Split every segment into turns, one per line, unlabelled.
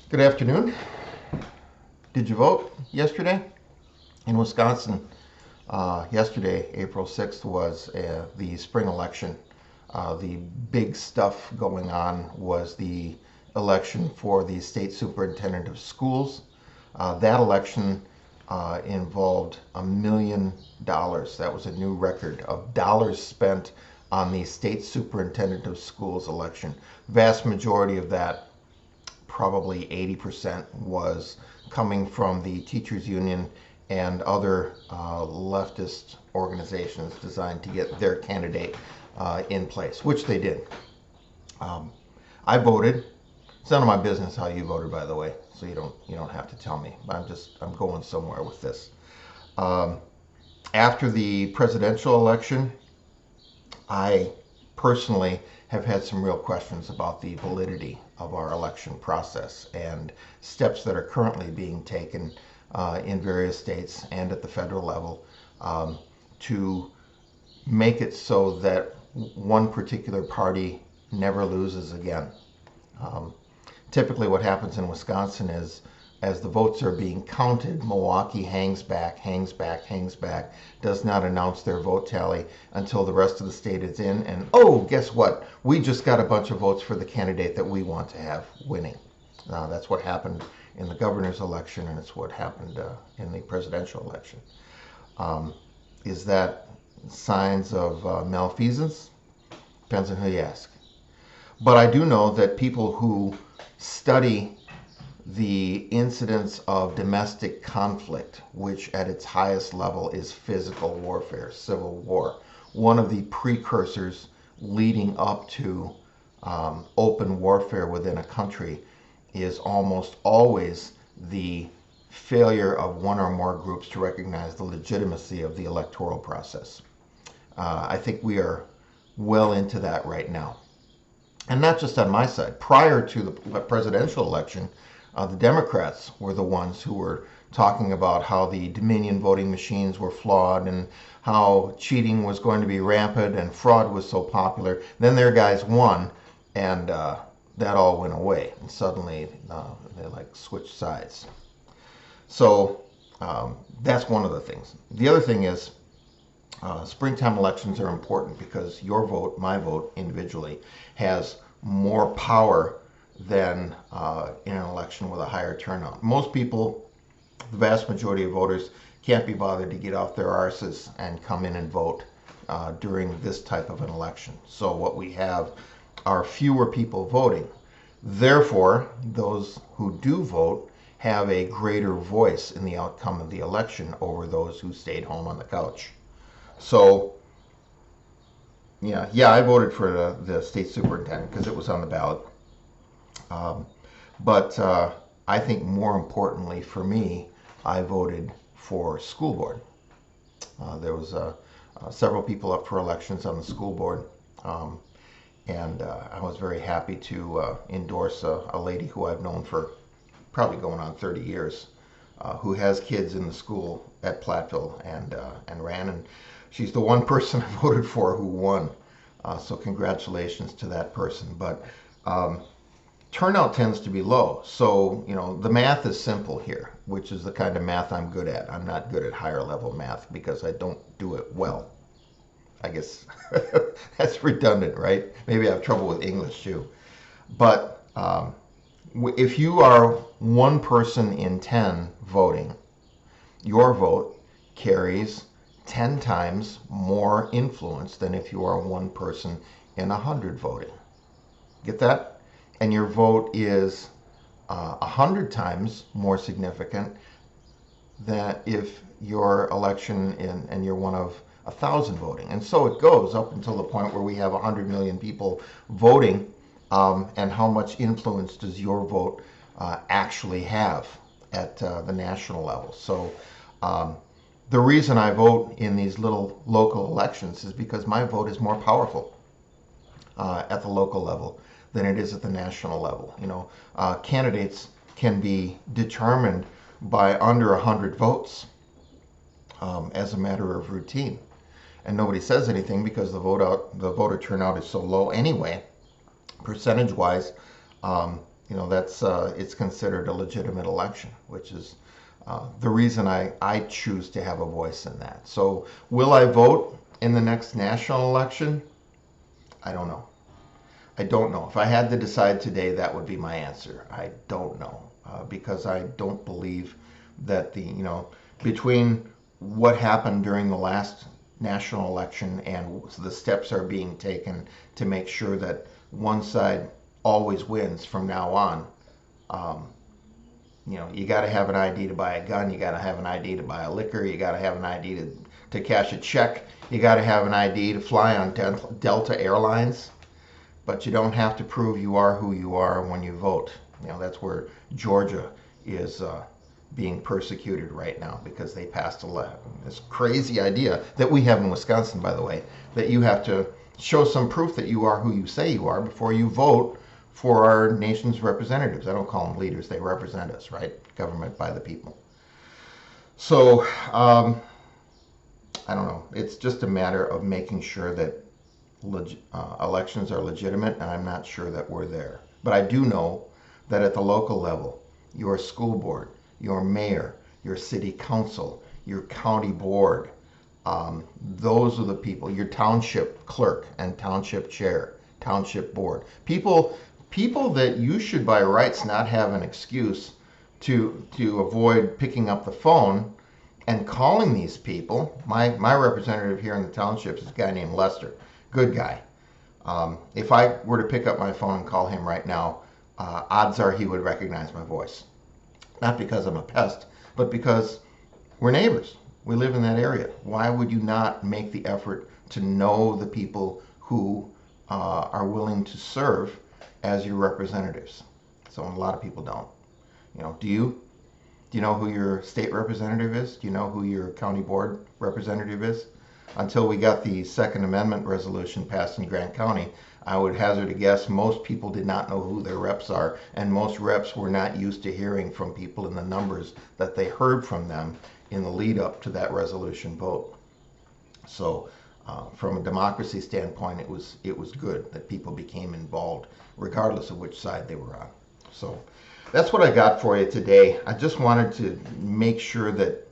Good afternoon. Did you vote yesterday? In Wisconsin, yesterday, April 6th, was the spring election. The big stuff going on was the election for the state superintendent of schools. That election involved $1 million. That was a new record of dollars spent on the state superintendent of schools election. Vast majority of that, probably 80%, was coming from the teachers union and other leftist organizations designed to get their candidate in place, which they did. Um, I voted. It's none of my business how you voted, by the way, so you don't have to tell me. I'm going somewhere with this. Um, After the presidential election, I personally have had some real questions about the validity of our election process and steps that are currently being taken in various states and at the federal level to make it so that one particular party never loses again. Um, Typically, what happens in Wisconsin is, as the votes are being counted, Milwaukee hangs back, hangs back, hangs back, does not announce their vote tally until the rest of the state is in. And oh, guess what? We just got a bunch of votes for the candidate that we want to have winning. That's what happened in the governor's election, and it's what happened in the presidential election. Um, is that signs of malfeasance? Depends on who you ask. But I do know that people who study the incidence of domestic conflict, which at its highest level is physical warfare, civil war, one of the precursors leading up to open warfare within a country is almost always the failure of one or more groups to recognize the legitimacy of the electoral process. I think we are well into that right now. And not just on my side. Prior to the presidential election, the Democrats were the ones who were talking about how the Dominion voting machines were flawed and how cheating was going to be rampant and fraud was so popular. Then their guys won, and that all went away. And suddenly they like switched sides. So that's one of the things. The other thing is springtime elections are important because your vote, my vote individually, has more power than in an election with a higher turnout. Most people, the vast majority of voters, can't be bothered to get off their arses and come in and vote during this type of an election. So what we have are fewer people voting. Therefore, those who do vote have a greater voice in the outcome of the election over those who stayed home on the couch. So, yeah, I voted for the state superintendent because it was on the ballot. Um, but I think more importantly for me, I voted for school board. There was several people up for elections on the school board, um, and I was very happy to endorse a lady who I've known for probably going on 30 years, who has kids in the school at Platteville and ran. And she's the one person I voted for who won. So congratulations to that person. But turnout tends to be low. So, the math is simple here, which is the kind of math I'm good at. I'm not good at higher level math because I don't do it well. I guess that's redundant, right? Maybe I have trouble with English too. But if you are one person in 10 voting, your vote carries 10 times more influence than if you are one person in 100 voting. Get that? And your vote is 100 times more significant than if your election and you're one of 1,000 voting. And so it goes up until the point where we have 100 million people voting. And how much influence does your vote actually have at the national level? So the reason I vote in these little local elections is because my vote is more powerful at the local level than it is at the national level. Candidates can be determined by under 100 votes as a matter of routine, and nobody says anything because the voter turnout is so low anyway, percentage-wise. that's it's considered a legitimate election, which is the reason I choose to have a voice in that. So will I vote in the next national election? I don't know. I don't know. If I had to decide today, that would be my answer. I don't know, because I don't believe that between what happened during the last national election and the steps are being taken to make sure that one side always wins from now on. Um, you got to have an ID to buy a gun. You got to have an ID to buy a liquor. You got to have an ID to cash a check. You got to have an ID to fly on Delta Airlines. But you don't have to prove you are who you are when you vote. That's where Georgia is being persecuted right now, because they passed this crazy idea that we have in Wisconsin, by the way, that you have to show some proof that you are who you say you are before you vote for our nation's representatives. I don't call them leaders. They represent us, right? Government by the people. So, I don't know. It's just a matter of making sure that elections are legitimate, and I'm not sure that we're there. But I do know that at the local level, your school board, your mayor, your city council, your county board, those are the people, your township clerk and township chair, township board, people that you should by rights not have an excuse to avoid picking up the phone and calling these people. My representative here in the township is a guy named Lester. Good guy. If I were to pick up my phone and call him right now, odds are he would recognize my voice. Not because I'm a pest, but because we're neighbors. We live in that area. Why would you not make the effort to know the people who are willing to serve as your representatives? So a lot of people don't. Do you? Do you know who your state representative is? Do you know who your county board representative is? Until we got the Second Amendment resolution passed in Grant County, I would hazard a guess most people did not know who their reps are, and most reps were not used to hearing from people in the numbers that they heard from them in the lead up to that resolution vote. So from a democracy standpoint, it was good that people became involved regardless of which side they were on. So that's what I got for you today. I just wanted to make sure that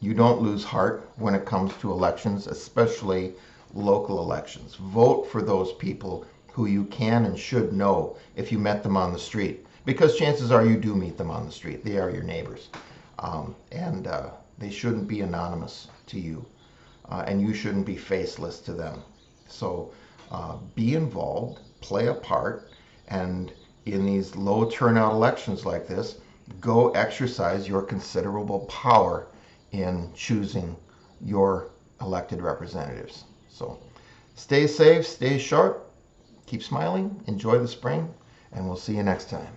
you don't lose heart when it comes to elections, especially local elections. Vote for those people who you can and should know if you met them on the street, because chances are you do meet them on the street. They are your neighbors, and they shouldn't be anonymous to you, and you shouldn't be faceless to them. So be involved, play a part, and in these low turnout elections like this, go exercise your considerable power in choosing your elected representatives. So stay safe, stay sharp, keep smiling, enjoy the spring, and we'll see you next time.